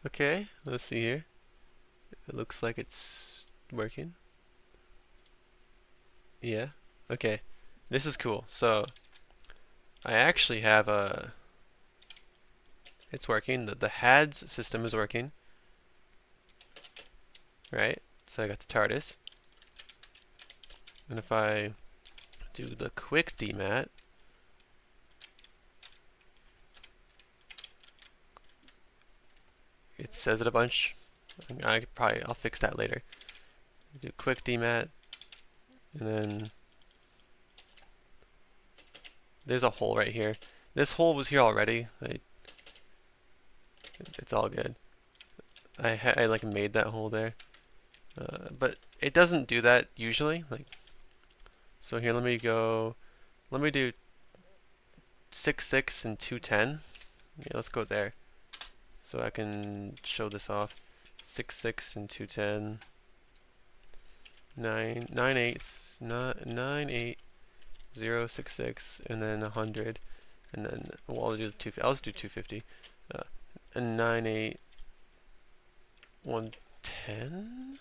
Okay, let's see here. It looks like it's working. Yeah. Okay. This is cool. So I actually have a. It's working. The HADS system is working. Right. So I got the Tardis. And if I do the quick DMAT, it says it a bunch. I'll fix that later. Do quick DMAT, and then there's a hole right here. This hole was here already. It's all good. I like made that hole there, but it doesn't do that usually. So here, let me do 6 6 and 210. Yeah, let's go there. So I can show this off. 6 6 and 210. 9 8 9 8 0 6 6 and then 100, and then I'll do 250. I'll just do 250. And 9 8 110.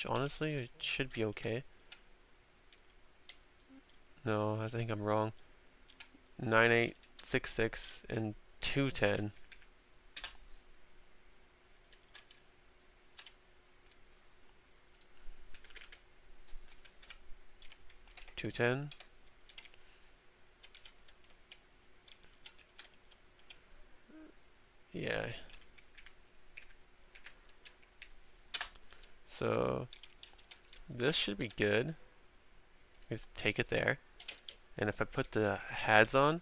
Honestly, it should be okay. No, I think I'm wrong. 9 8 6 6 and 210. 210. Yeah. So this should be good. Just take it there. And if I put the HADS on,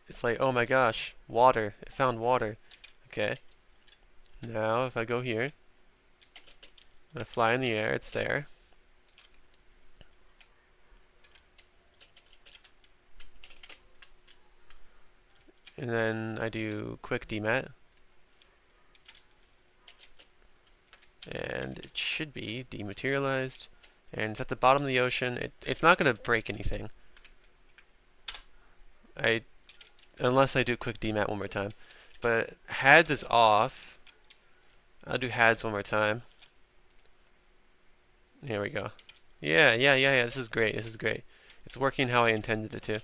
it's like, oh my gosh, water. It found water. Okay. Now if I go here, I fly in the air, it's there. And then I do quick DMAT. And it should be dematerialized. And it's at the bottom of the ocean. It's not going to break anything. Unless I do quick DMAT one more time. But HADS is off. I'll do HADS one more time. Here we go. Yeah. This is great. This is great. It's working how I intended it to.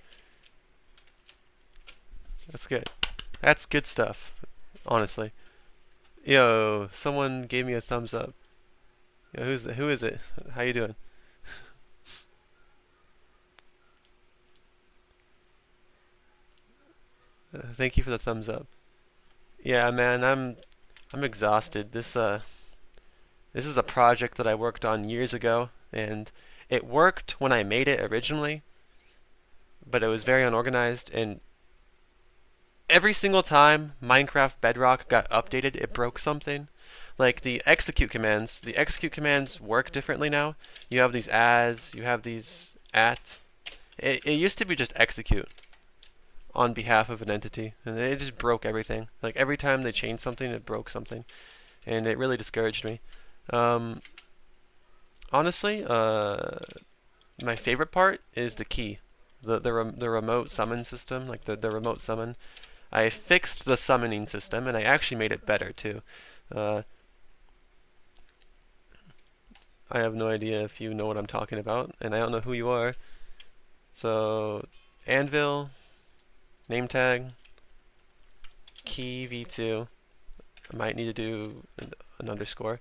That's good. That's good stuff, honestly. Yo, someone gave me a thumbs up. Yo, who is it? How you doing? Thank you for the thumbs up. Yeah, man, I'm exhausted. This is a project that I worked on years ago, and it worked when I made it originally, but it was very unorganized, and every single time Minecraft Bedrock got updated, it broke something. Like the execute commands work differently now. You have these as, you have these at. It used to be just execute on behalf of an entity, and it just broke everything. Like every time they changed something, it broke something, and it really discouraged me. Honestly, my favorite part is the key, the remote summon system, like the remote summon. I fixed the summoning system, and I actually made it better too. I have no idea if you know what I'm talking about, and I don't know who you are. So, anvil, name tag, key v2. I might need to do an underscore.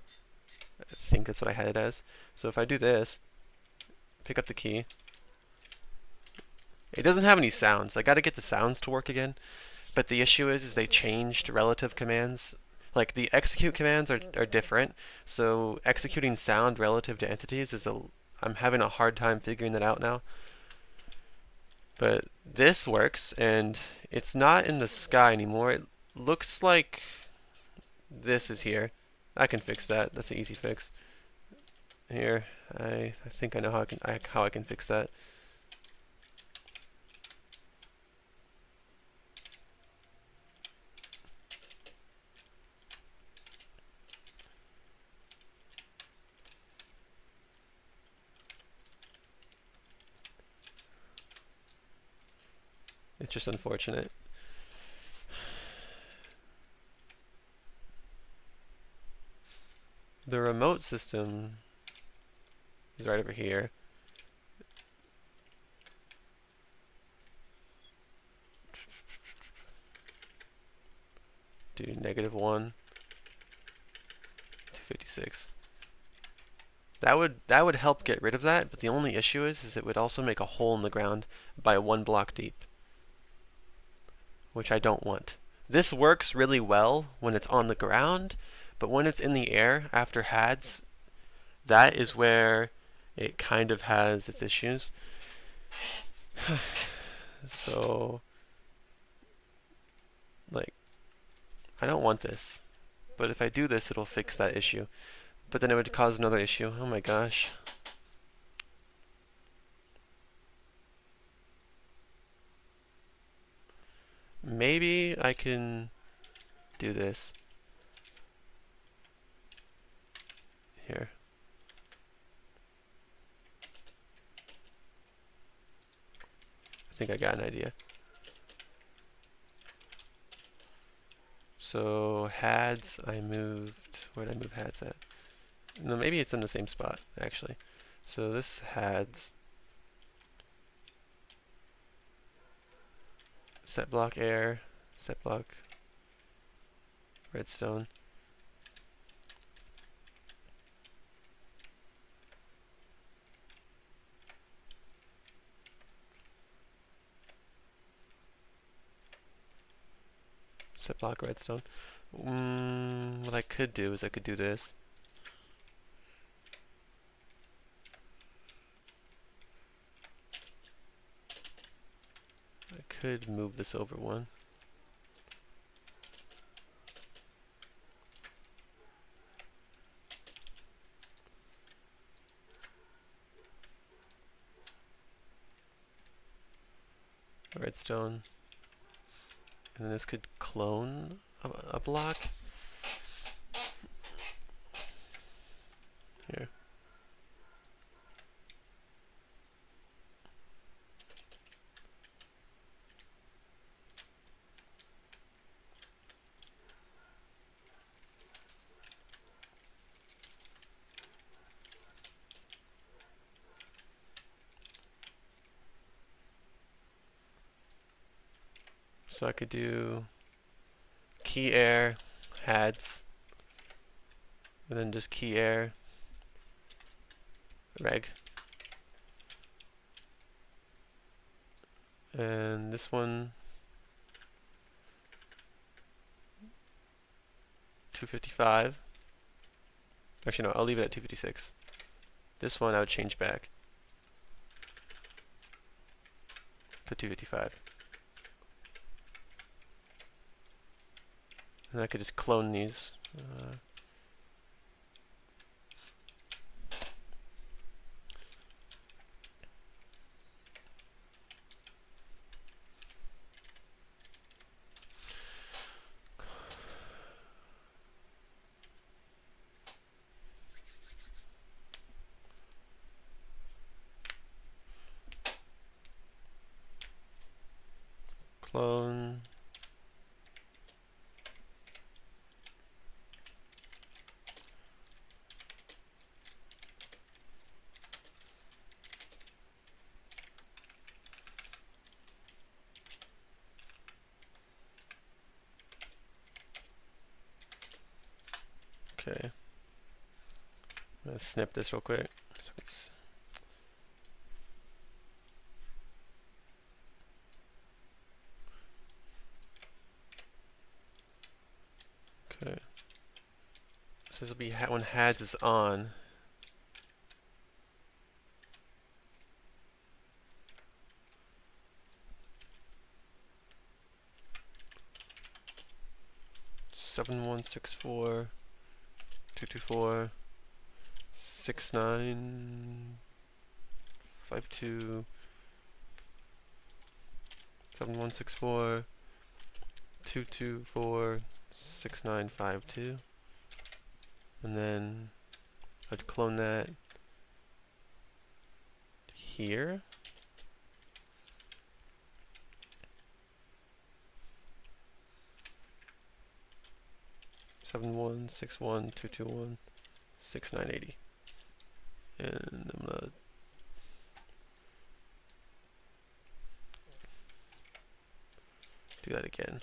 I think that's what I had it as. So if I do this, pick up the key. It doesn't have any sounds. I gotta get the sounds to work again. But the issue is they changed relative commands. Like the execute commands are different. So executing sound relative to entities I'm having a hard time figuring that out now. But this works, and it's not in the sky anymore. It looks like this is here. I can fix that. That's an easy fix. Here, I think I know how I can fix that. It's just unfortunate. The remote system is right over here. Do -1, 256. That would help get rid of that, but the only issue is it would also make a hole in the ground by 1 block deep, which I don't want. This works really well when it's on the ground, but when it's in the air after HADS, that is where it kind of has its issues. So, like, I don't want this, but if I do this, it'll fix that issue. But then it would cause another issue. Oh my gosh. Maybe I can do this. Here. I think I got an idea. So HADS, I moved, where did I move HADS at? No, maybe it's in the same spot, actually. So this HADS, set block air, set block redstone. Set block redstone. What I could do is I could do this. I could move this over one. Redstone. And then this could clone a block. Here. So I could do key air, HADS, and then just key air, reg. And this one, 255. Actually, no, I'll leave it at 256. This one I would change back to 255. And I could just clone these. Clone. Okay. I'm gonna snip this real quick. So it's okay. So this will be when HADS is on. Seven one six four 224 6952 7164 224 6952, and then I'd clone that here. Seven one six one 221 6980. And I'm gonna do that again.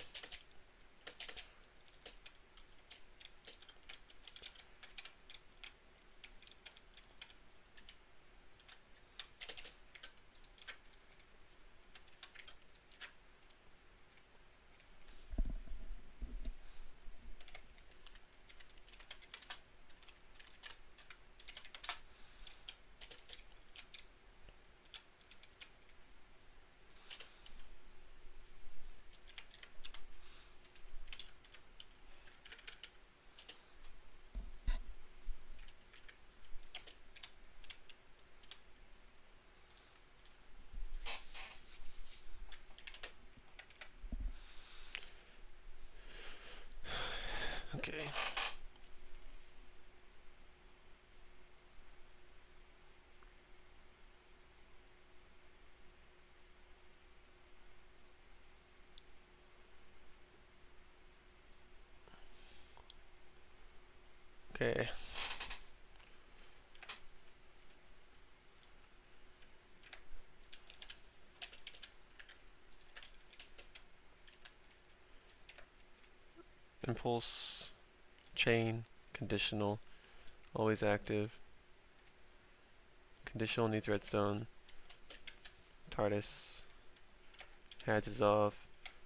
Okay. Okay. Impulse, chain, conditional, always active. Conditional needs redstone. Tardis. Heads is off.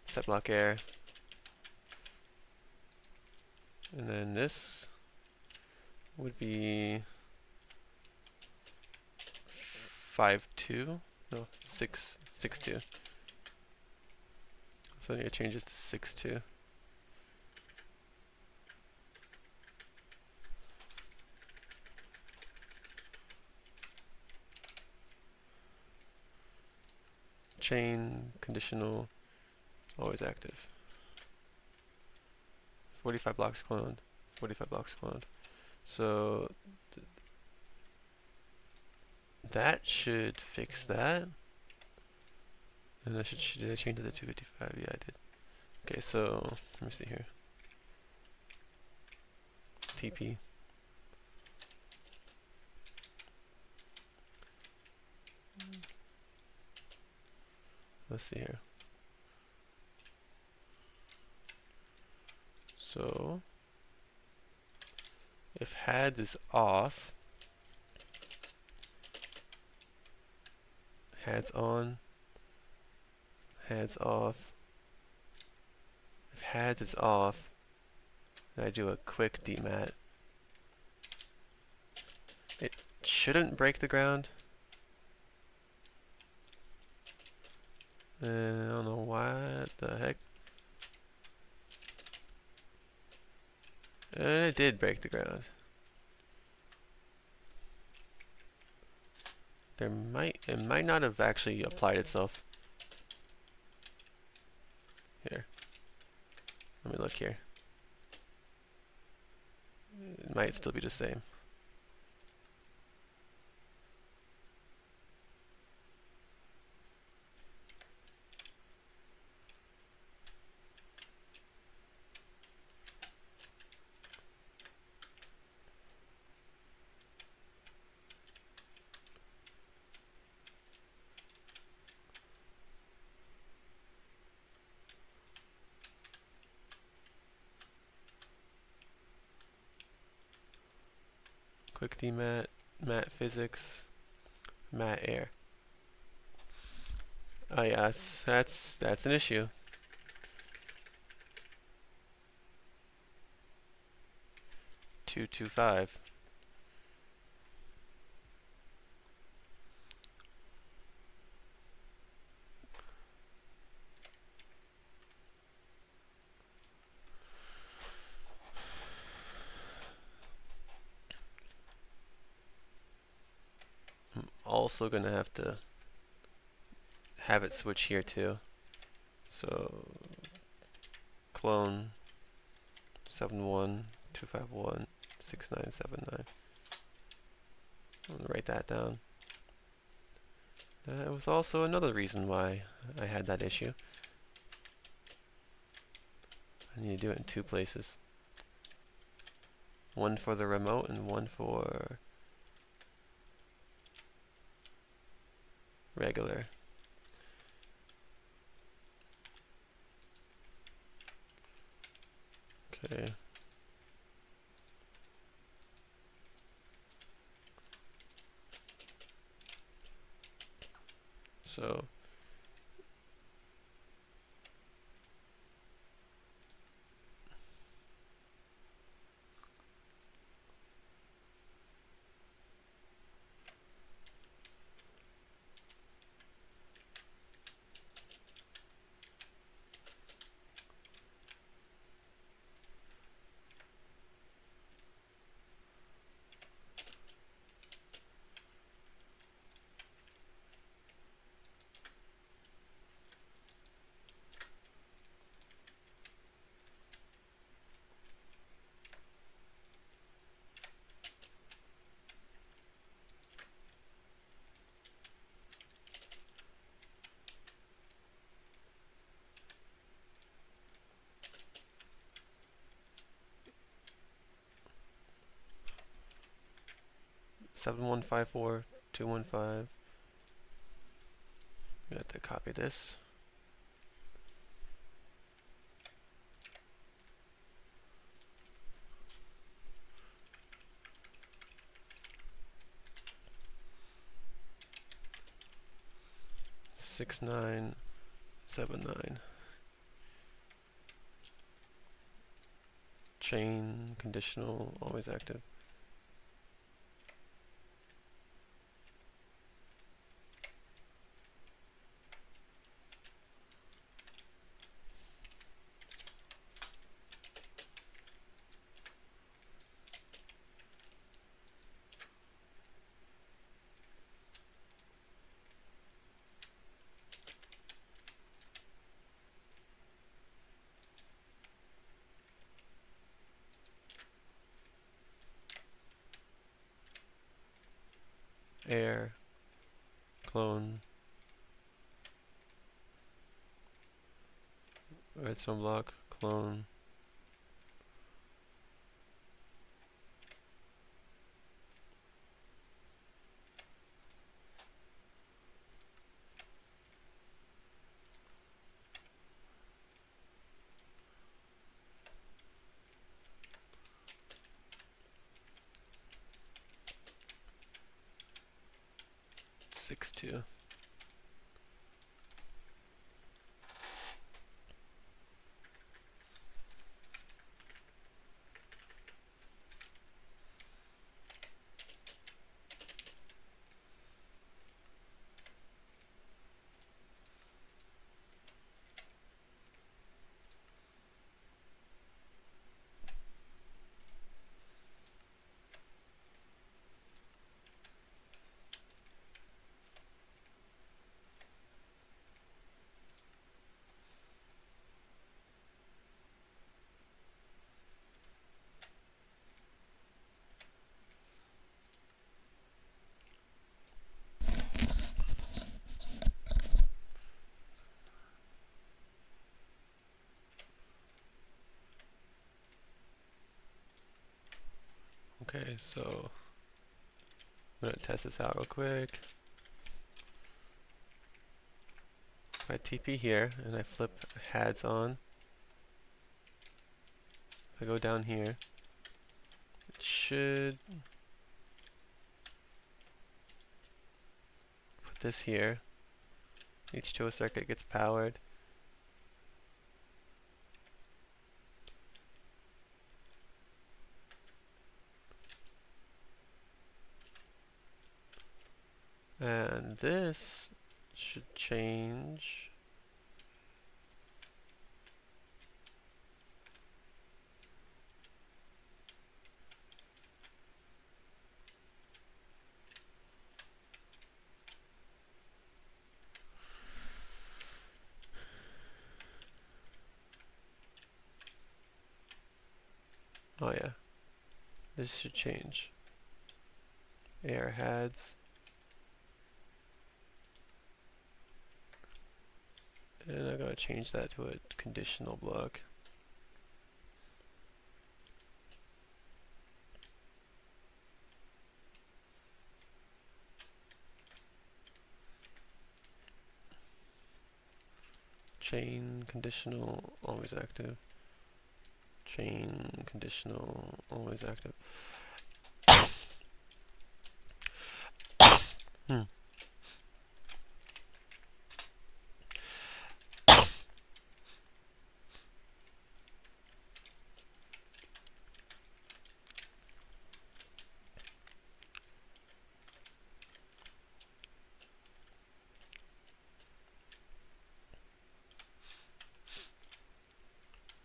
Set block air. And then this would be 5-2. No, 6-2. So I need to change this to 6-2. Chain, conditional, always active. 45 blocks cloned. 45 blocks cloned. So that should fix that. And I should I change to the 255? Yeah, I did. Okay, so let me see here. TP. Let's see here. So if heads is off, heads on, heads off. If heads is off, then I do a quick demat. It shouldn't break the ground. I don't know what the heck. And it did break the ground. It might not have actually applied itself. Here. Let me look here. It might still be the same. Quick demat, mat physics, mat air. Oh yes, that's an issue. Two, 5. I'm also gonna have to have it switch here too. So clone 71251697 I'm gonna write that down. That was also another reason why I had that issue. I need to do it in 2 places. One for the remote and one for regular. Okay. So seven one five four 215. We have to copy this. Six 979. Chain conditional always active. Air, clone, redstone block, clone. Six two. Okay, so I'm gonna test this out real quick. If I TP here and I flip HADS on, if I go down here, it should put this here. H2O circuit gets powered. And this should change. Oh yeah, this should change. Air HADS. And I'm going to change that to a conditional block. chain conditional, always active. Chain conditional, always active. Hmm.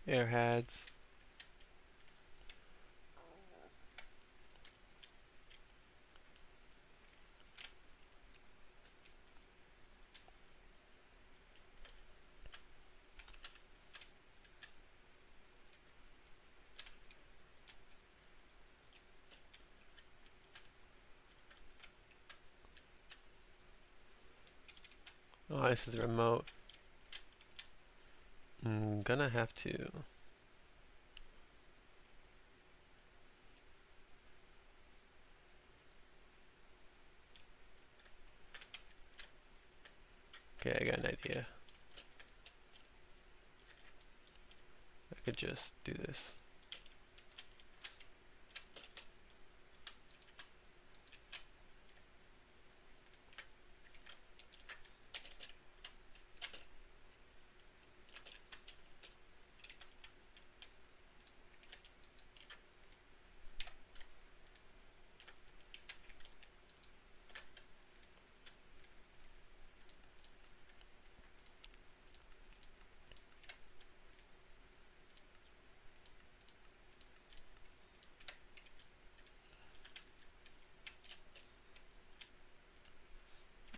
Airheads. Oh, this is a remote. I'm gonna have to. Okay, I got an idea. I could just do this.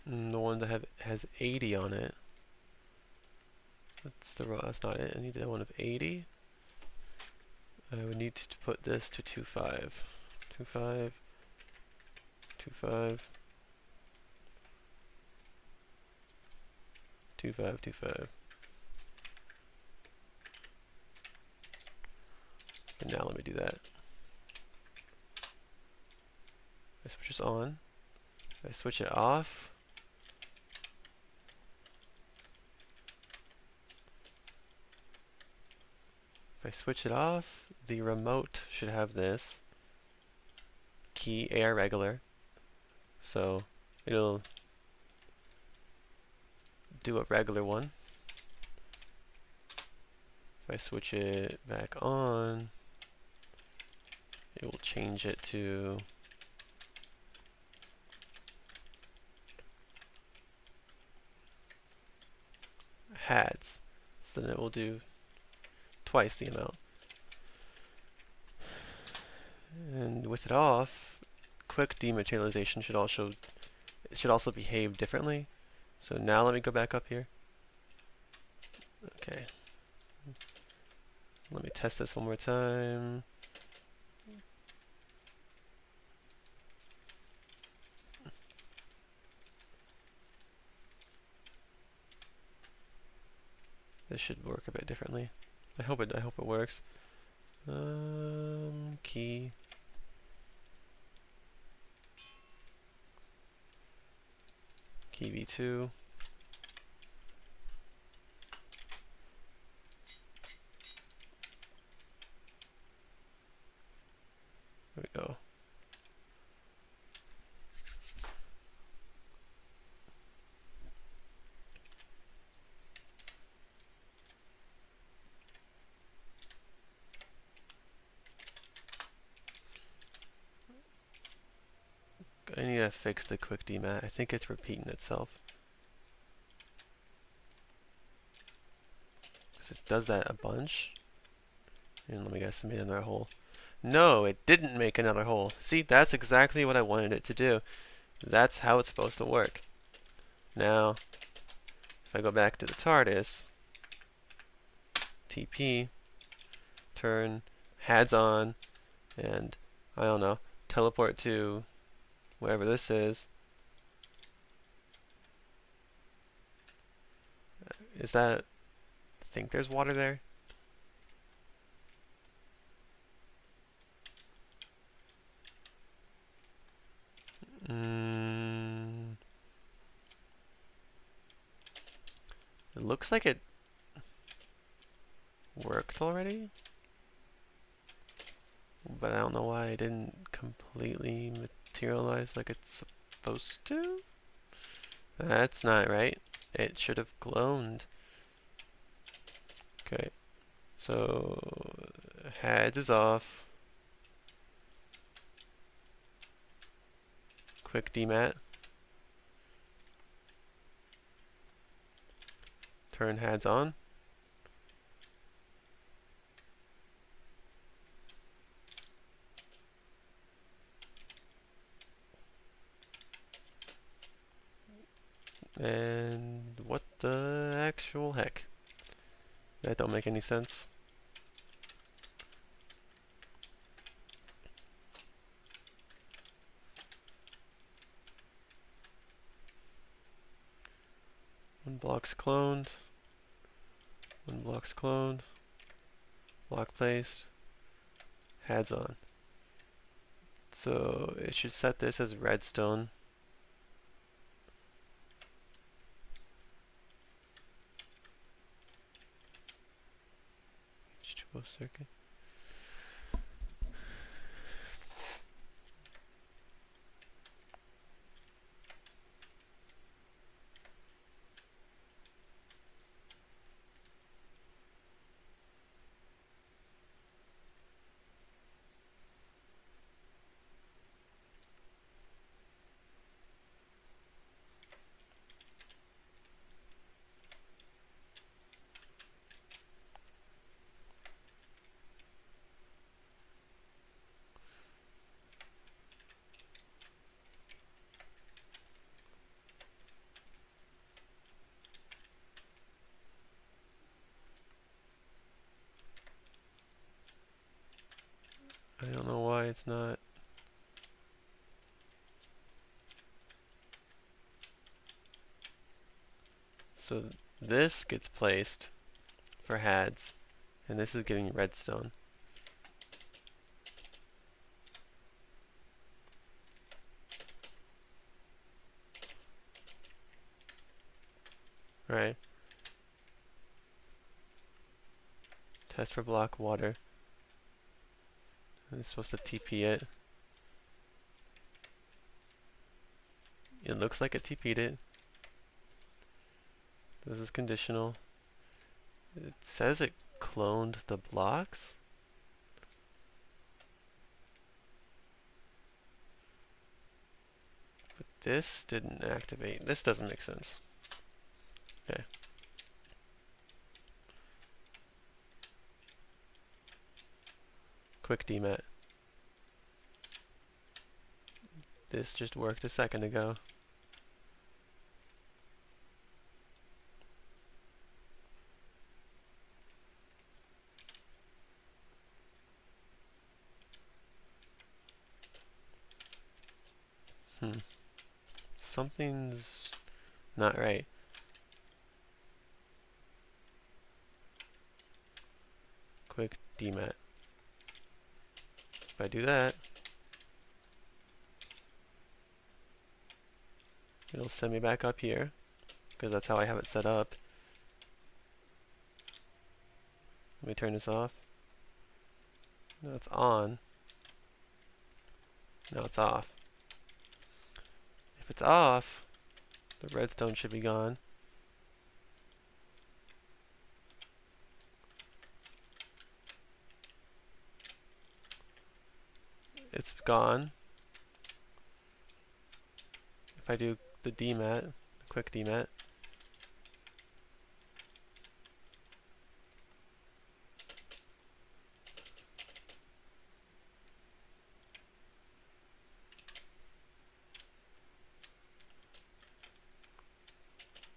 The one that has 80 on it. That's not it. I need the one of 80. I would need to put this to 2.5. 2.5. 2.5. 2.5. 2.5. And now let me do that. I switch this on. I switch it off. If I switch it off, the remote should have this key AR regular. So it'll do a regular one. If I switch it back on, it will change it to HADS. So then it will do twice the amount. And with it off, quick dematerialization should also behave differently. So now let me go back up here. Okay. Let me test this one more time. This should work a bit differently. I hope it works. Key. Key v2. There we go. I need to fix the quick demat. I think it's repeating itself. Because it does that a bunch. And let me guess, it made another hole. No, it didn't make another hole. See, that's exactly what I wanted it to do. That's how it's supposed to work. Now, if I go back to the Tardis, TP, turn, HADS on, and, I don't know, teleport to wherever this is. Is that... I think there's water there? It looks like it worked already, but I don't know why it didn't completely materialize like it's supposed to. That's not right. It should have cloned. Okay, so heads is off. Quick demat. Turn heads on. And what the actual heck? That don't make any sense. One block's cloned. One block's cloned. Block placed. Heads on. So it should set this as redstone. H2O circuit. I don't know why it's not. So this gets placed for heads, and this is getting redstone. Right. Test for block water. And it's supposed to TP it. It looks like it TP'd it. This is conditional. It says it cloned the blocks. But this didn't activate. This doesn't make sense. Okay. Quick demat. This just worked a second ago. Something's not right. Quick demat. If I do that, it'll send me back up here, because that's how I have it set up. Let me turn this off. Now it's on. Now it's off. If it's off, the redstone should be gone. It's gone. If I do the demat, the quick demat,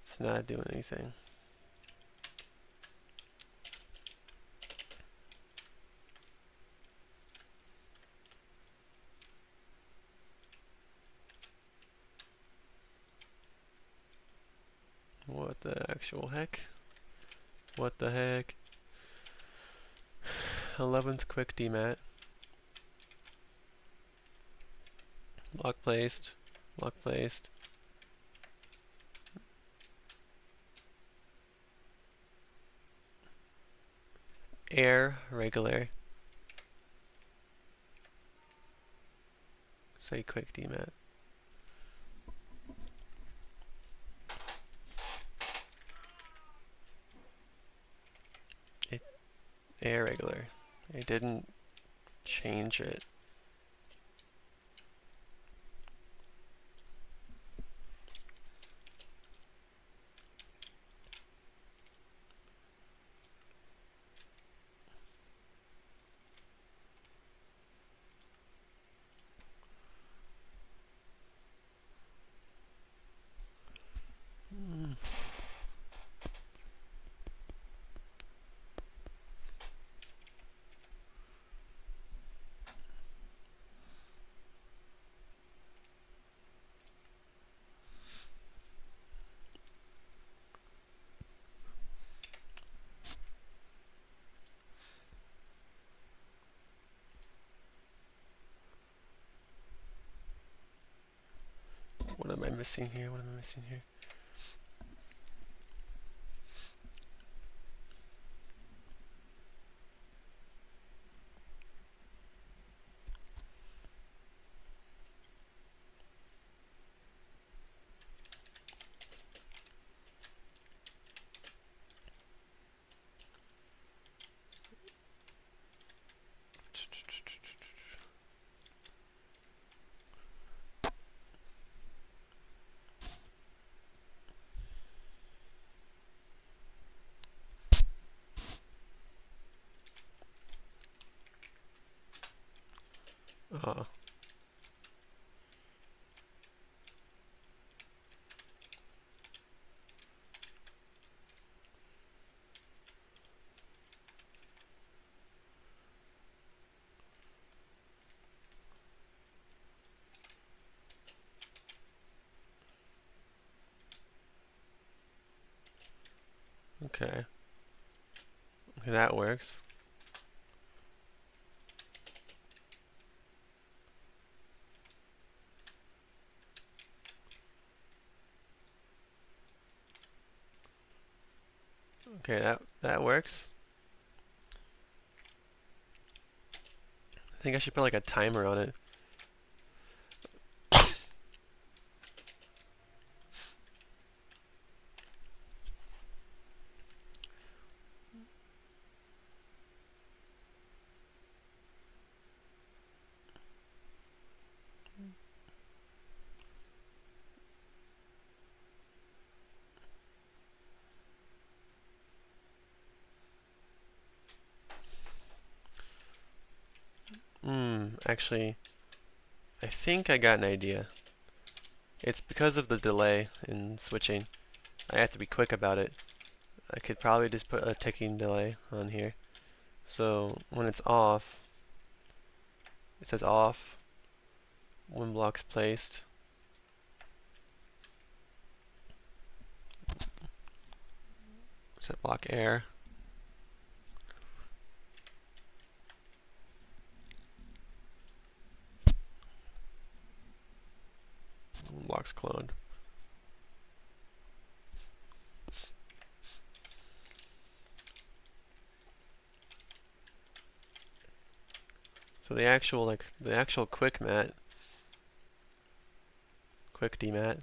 it's not doing anything. What the actual heck? What the heck? 11th quick demat. Block placed. Block placed. air regular. Say quick DMAT. Air regular. It didn't change it. What am I missing here? What am I missing here? Oh. Okay. Okay, that works. Okay, that works. I think I should put like a timer on it. Actually, I think I got an idea. It's because of the delay in switching. I have to be quick about it. I could probably just put a ticking delay on here. So when it's off, it says off when block's placed. Set block air. Block's cloned. So the actual quick mat, quick DMAT,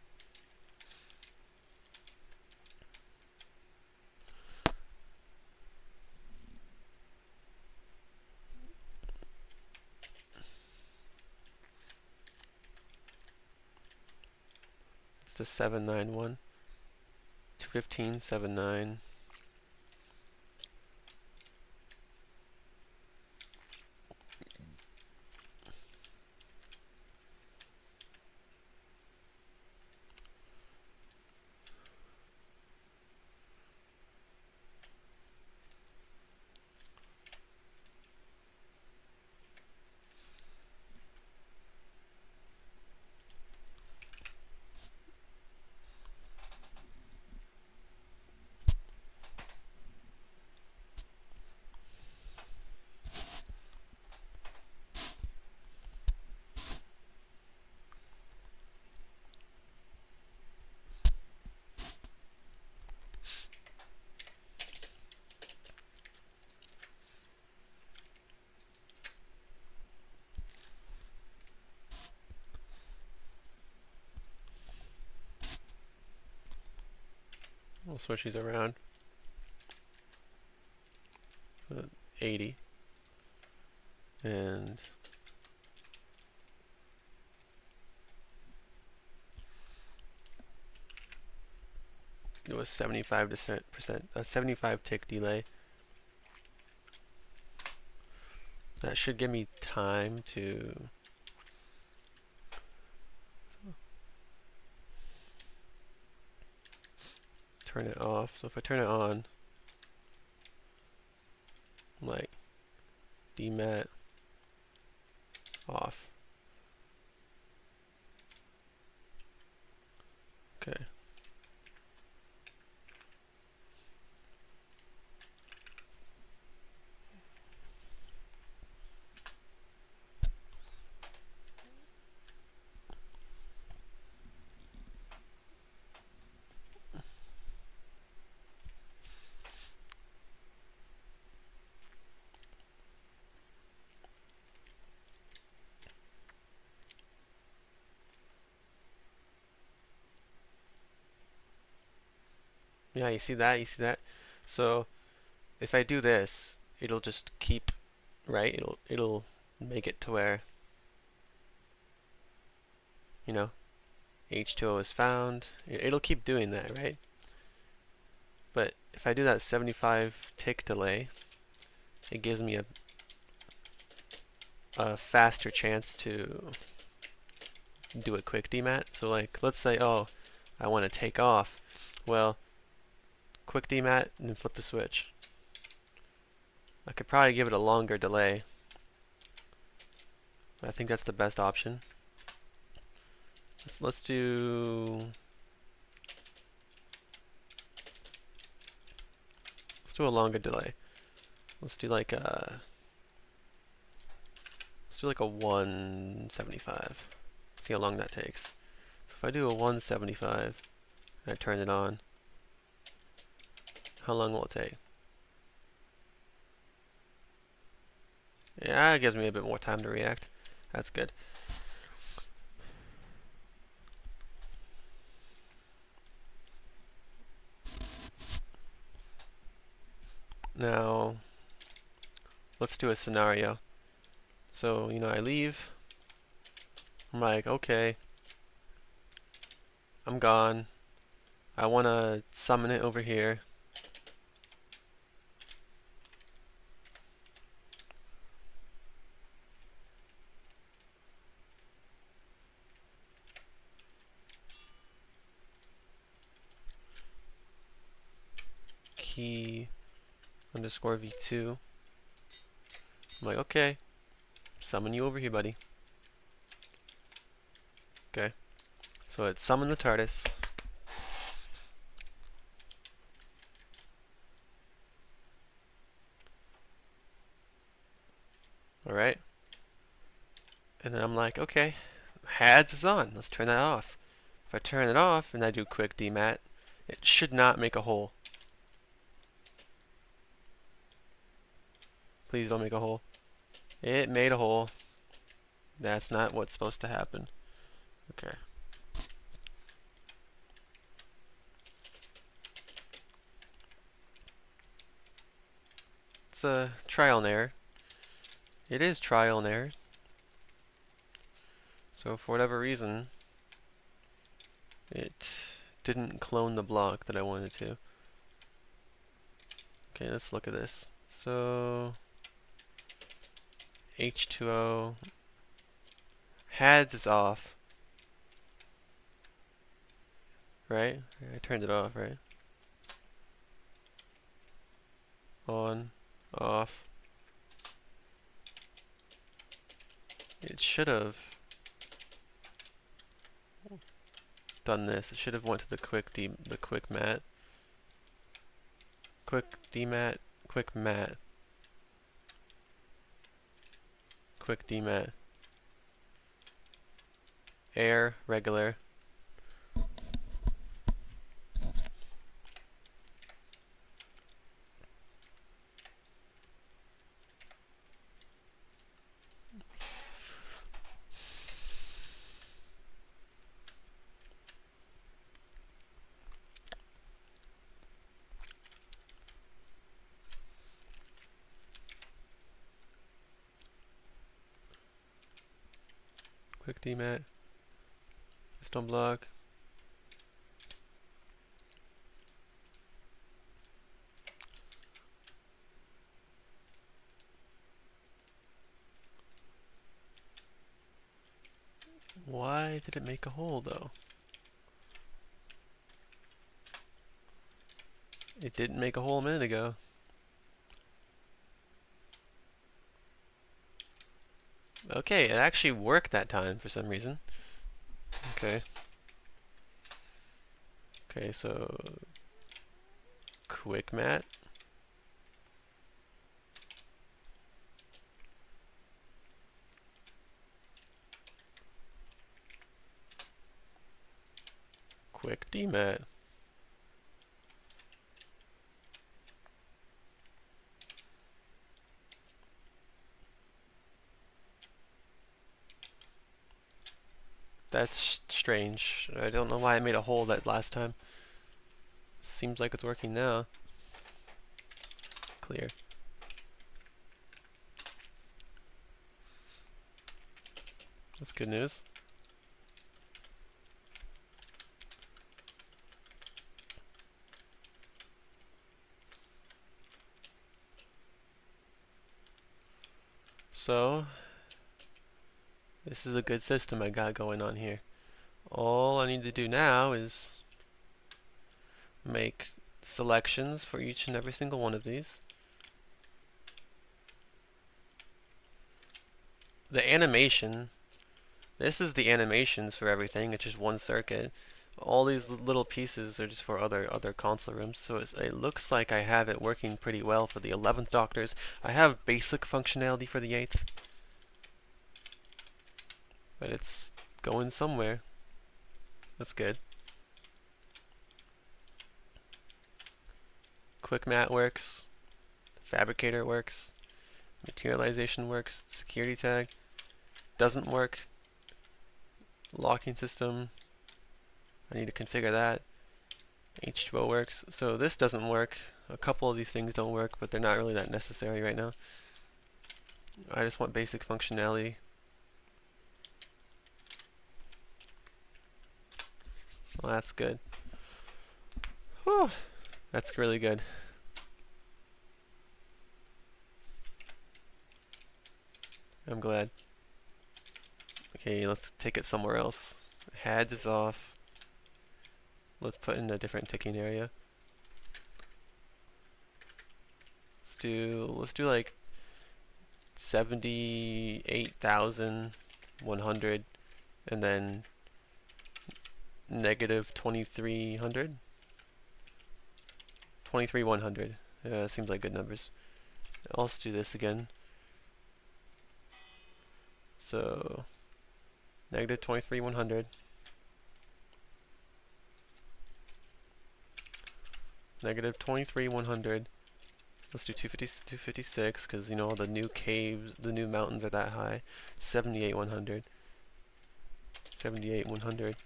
it's the 791, 215, 79. We'll switch these around. So 80. And do a 75 tick delay. That should give me time to turn it off. So if I turn it on, like demat off. Okay. Yeah, you see that? You see that? So if I do this, it'll just keep, right? It'll make it to where, you know, H2O is found. It'll keep doing that, right? But if I do that 75 tick delay, it gives me a faster chance to do a quick demat. So like, let's say, oh, I want to take off. Well, quick demat and then flip the switch. I could probably give it a longer delay, but I think that's the best option. Let's do a longer delay. Let's do like a 175. See how long that takes. So if I do a 175 and I turn it on, how long will it take? Yeah, it gives me a bit more time to react. That's good. Now, let's do a scenario. So, you know, I leave. I'm like, okay, I'm gone. I want to summon it over here. Key underscore v2. I'm like, okay, summon you over here, buddy. Okay, so it summoned the Tardis. Alright. And then I'm like, okay, HADS is on. Let's turn that off. If I turn it off and I do quick demat, it should not make a hole. Please don't make a hole. It made a hole. That's not what's supposed to happen. Okay. It's a trial and error. It is trial and error. So for whatever reason, it didn't clone the block that I wanted to. Okay, let's look at this. So H2O HADS is off. Right? I turned it off, right? On, off. It should have done this. It should have went to the quick mat. Quick demat, quick mat. Quick demat. Air, regular. Quick demat. Stone block. Why did it make a hole though? It didn't make a hole a minute ago. Okay, it actually worked that time for some reason. Okay. Okay, so quick mat. Quick demat. That's strange. I don't know why I made a hole that last time. Seems like it's working now. Clear. That's good news. So, this is a good system I got going on here. All I need to do now is make selections for each and every single one of these. The animation, this is the animations for everything. It's just one circuit. All these little pieces are just for other console rooms. So it looks like I have it working pretty well for the 11th Doctors. I have basic functionality for the 8th. But it's going somewhere. That's good. Quick mat works. Fabricator works. Materialization works. Security tag doesn't work. Locking system, I need to configure that. H2O works. So this doesn't work. A couple of these things don't work, but they're not really that necessary right now. I just want basic functionality. Well, that's good. Whew. That's really good. I'm glad. Okay, let's take it somewhere else. HADS is off. Let's put in a different ticking area. Let's do like 78,100 and then negative 2,300. 23,100. Yeah, seems like good numbers. Let's do this again. So negative 23,100. Negative 23,100. Let's do 256 because you know the new caves, the new mountains are that high. 78,100. 78,100.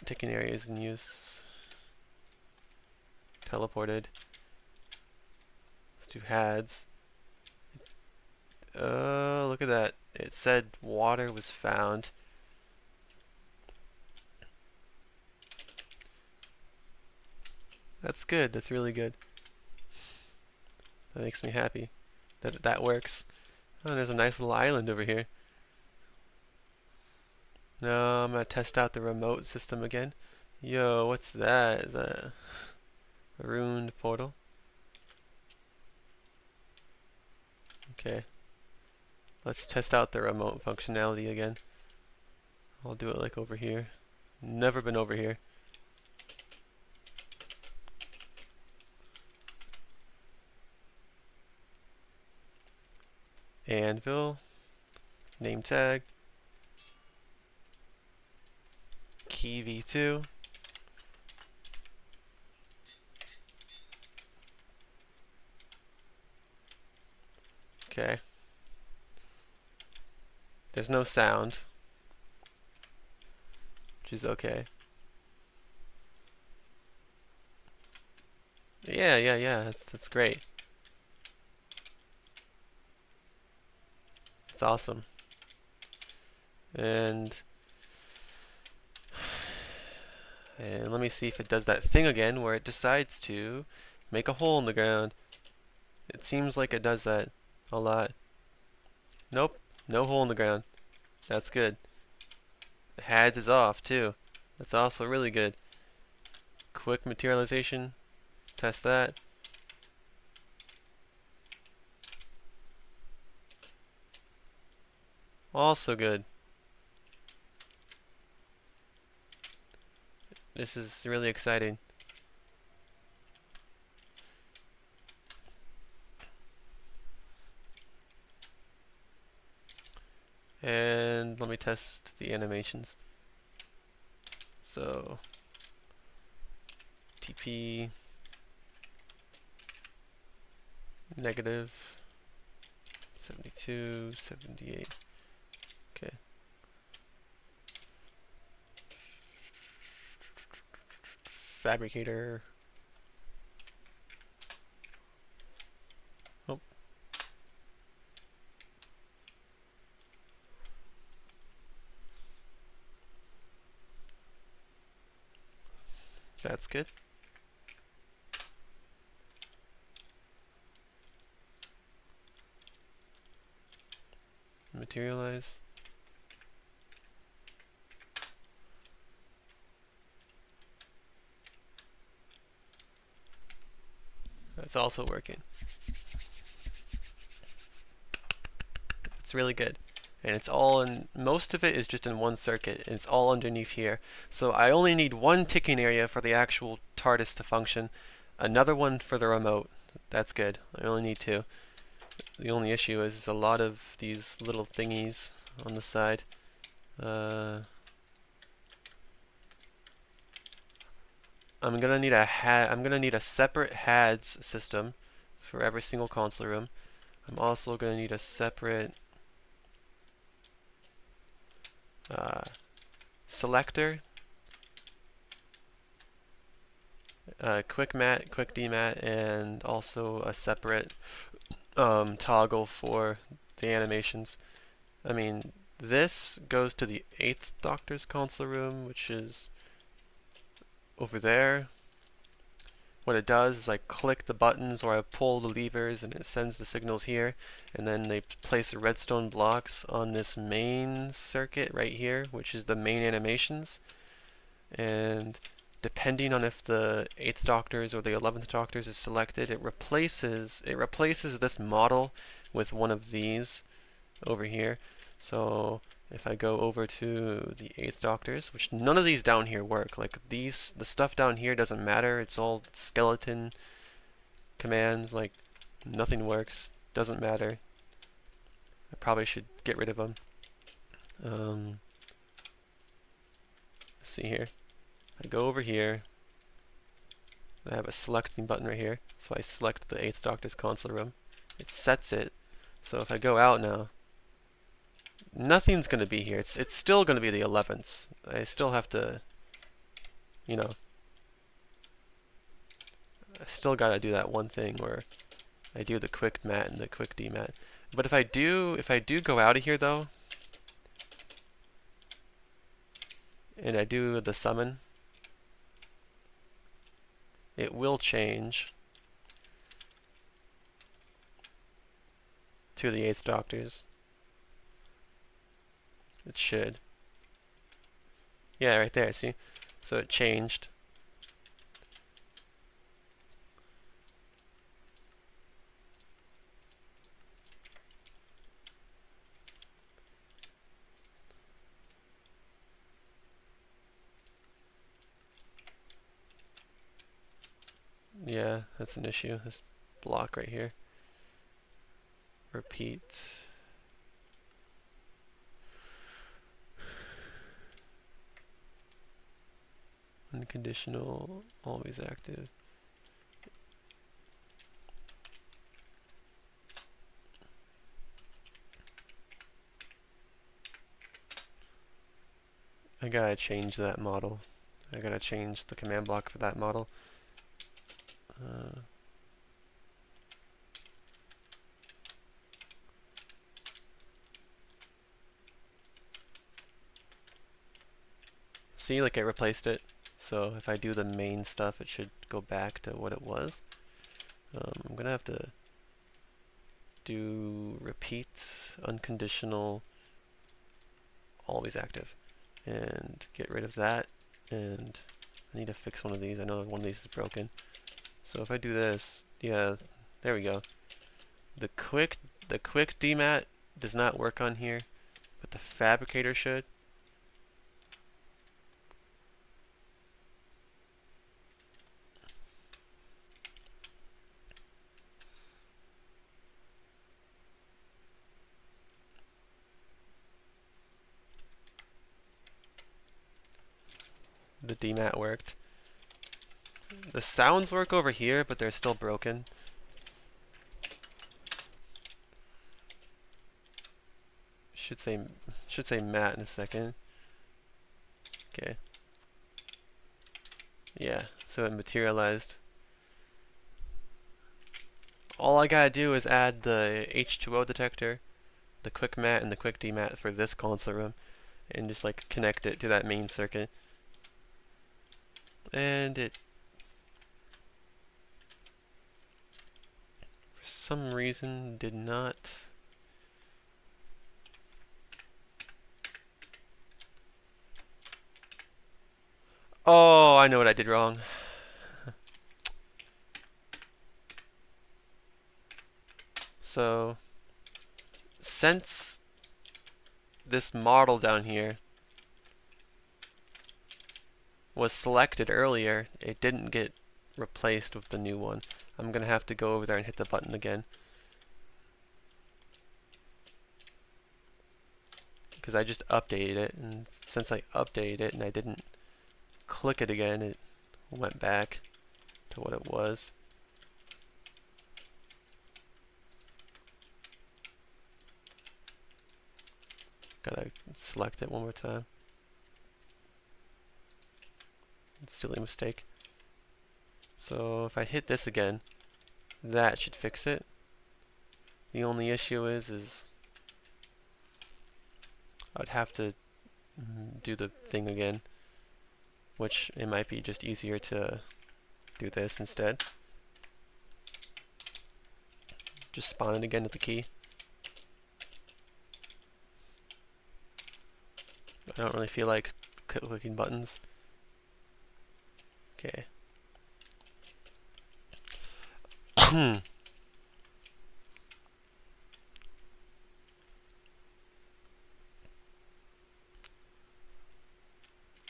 Ticking areas in use. Teleported. Let's do HADS. Look at that. It said water was found. That's good. That's really good. That makes me happy that that works. Oh, there's a nice little island over here. Now I'm gonna test out the remote system again. Yo, what's that? Is that a ruined portal? Okay. Let's test out the remote functionality again. I'll do it like over here. Never been over here. Anvil, name tag, key v2, okay. There's no sound, which is okay. Yeah, that's great. It's awesome. And let me see if it does that thing again where it decides to make a hole in the ground. It seems like it does that a lot. Nope, no hole in the ground. That's good. The HADS is off too. That's also really good. Quick materialization. Test that. Also good. This is really exciting. And let me test the animations. So TP negative 72, 78. Okay. Fabricator. Oh. That's good. Materialize. That's also working. It's really good. And it's all in, most of it is just in one circuit, and it's all underneath here. So I only need one ticking area for the actual Tardis to function, another one for the remote. That's good. I only need two. The only issue is a lot of these little thingies on the side. I'm gonna need a separate HADS system for every single console room. I'm also gonna need a separate selector, quick mat, quick demat, and also a separate toggle for the animations. I mean, this goes to the 8th Doctor's console room, which is over there. What it does is I click the buttons or I pull the levers and it sends the signals here, and then they place the redstone blocks on this main circuit right here, which is the main animations. And depending on if the 8th Doctor's or the 11th Doctor's is selected, it replaces this model with one of these over here. So if I go over to the 8th Doctor's, which none of these down here work, like the stuff down here doesn't matter, it's all skeleton commands, like nothing works, doesn't matter. I probably should get rid of them. Let's see here. I go over here, I have a selecting button right here, so I select the 8th Doctor's console room. It sets it, so if I go out now, nothing's going to be here. It's still going to be the 11th. I still have to, you know, I still got to do that one thing where I do the quick mat and the quick demat. But if I do go out of here though, and I do the summon, it will change to the 8th Doctor's. It should. Yeah, right there, see? So it changed. Yeah, that's an issue. This block right here. Repeat. Unconditional, always active. I gotta change that model. I gotta change the command block for that model. See, like I replaced it. So if I do the main stuff, it should go back to what it was. I'm gonna have to do repeat, unconditional, always active, and get rid of that. And I need to fix one of these. I know one of these is broken. So if I do this, yeah, there we go. The quick DMAT does not work on here, but the fabricator should. The DMAT worked. The sounds work over here, but they're still broken. Should say mat in a second. Okay. Yeah, so it materialized. All I gotta do is add the H2O detector, the quick mat, and the quick DMAT for this console room, and just like connect it to that main circuit. And it, for some reason, did not. Oh, I know what I did wrong. So, since this model down here was selected earlier, it didn't get replaced with the new one. I'm gonna have to go over there and hit the button again, because I just updated it, and since I updated it and I didn't click it again, it went back to what it was. Gotta select it one more time. Silly mistake. So if I hit this again, that should fix it. The only issue is I'd have to do the thing again, which it might be just easier to do this instead. Just spawn it again with the key. I don't really feel like clicking buttons. Okay.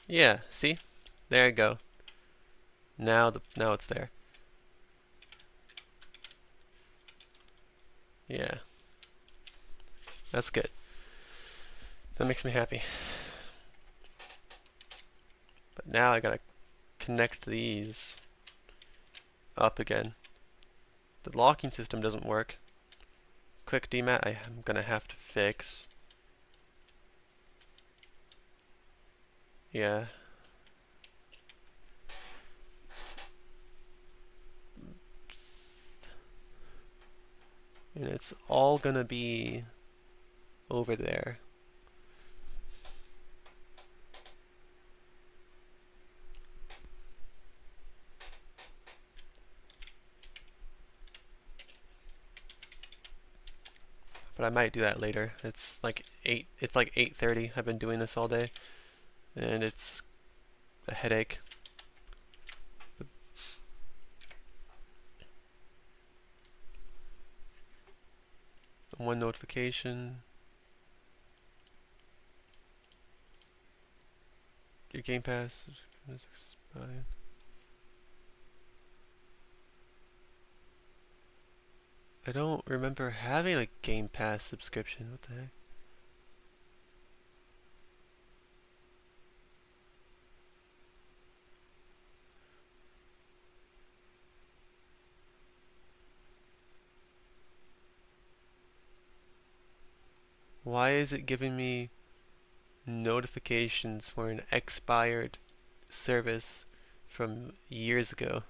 Yeah, see? There you go. Now it's there. Yeah. That's good. That makes me happy. But now I gotta connect these up again. The locking system doesn't work. Quick DMAT I'm gonna have to fix. Yeah. And it's all gonna be over there. But I might do that later. It's like 8:30. I've been doing this all day, and it's a headache. One notification. Your Game Pass is expired. I don't remember having a Game Pass subscription. What the heck? Why is it giving me notifications for an expired service from years ago?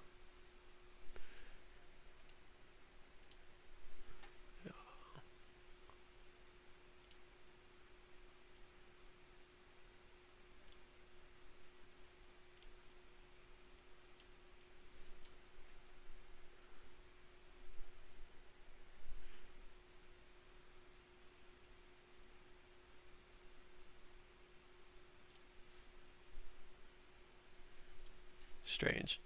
strange.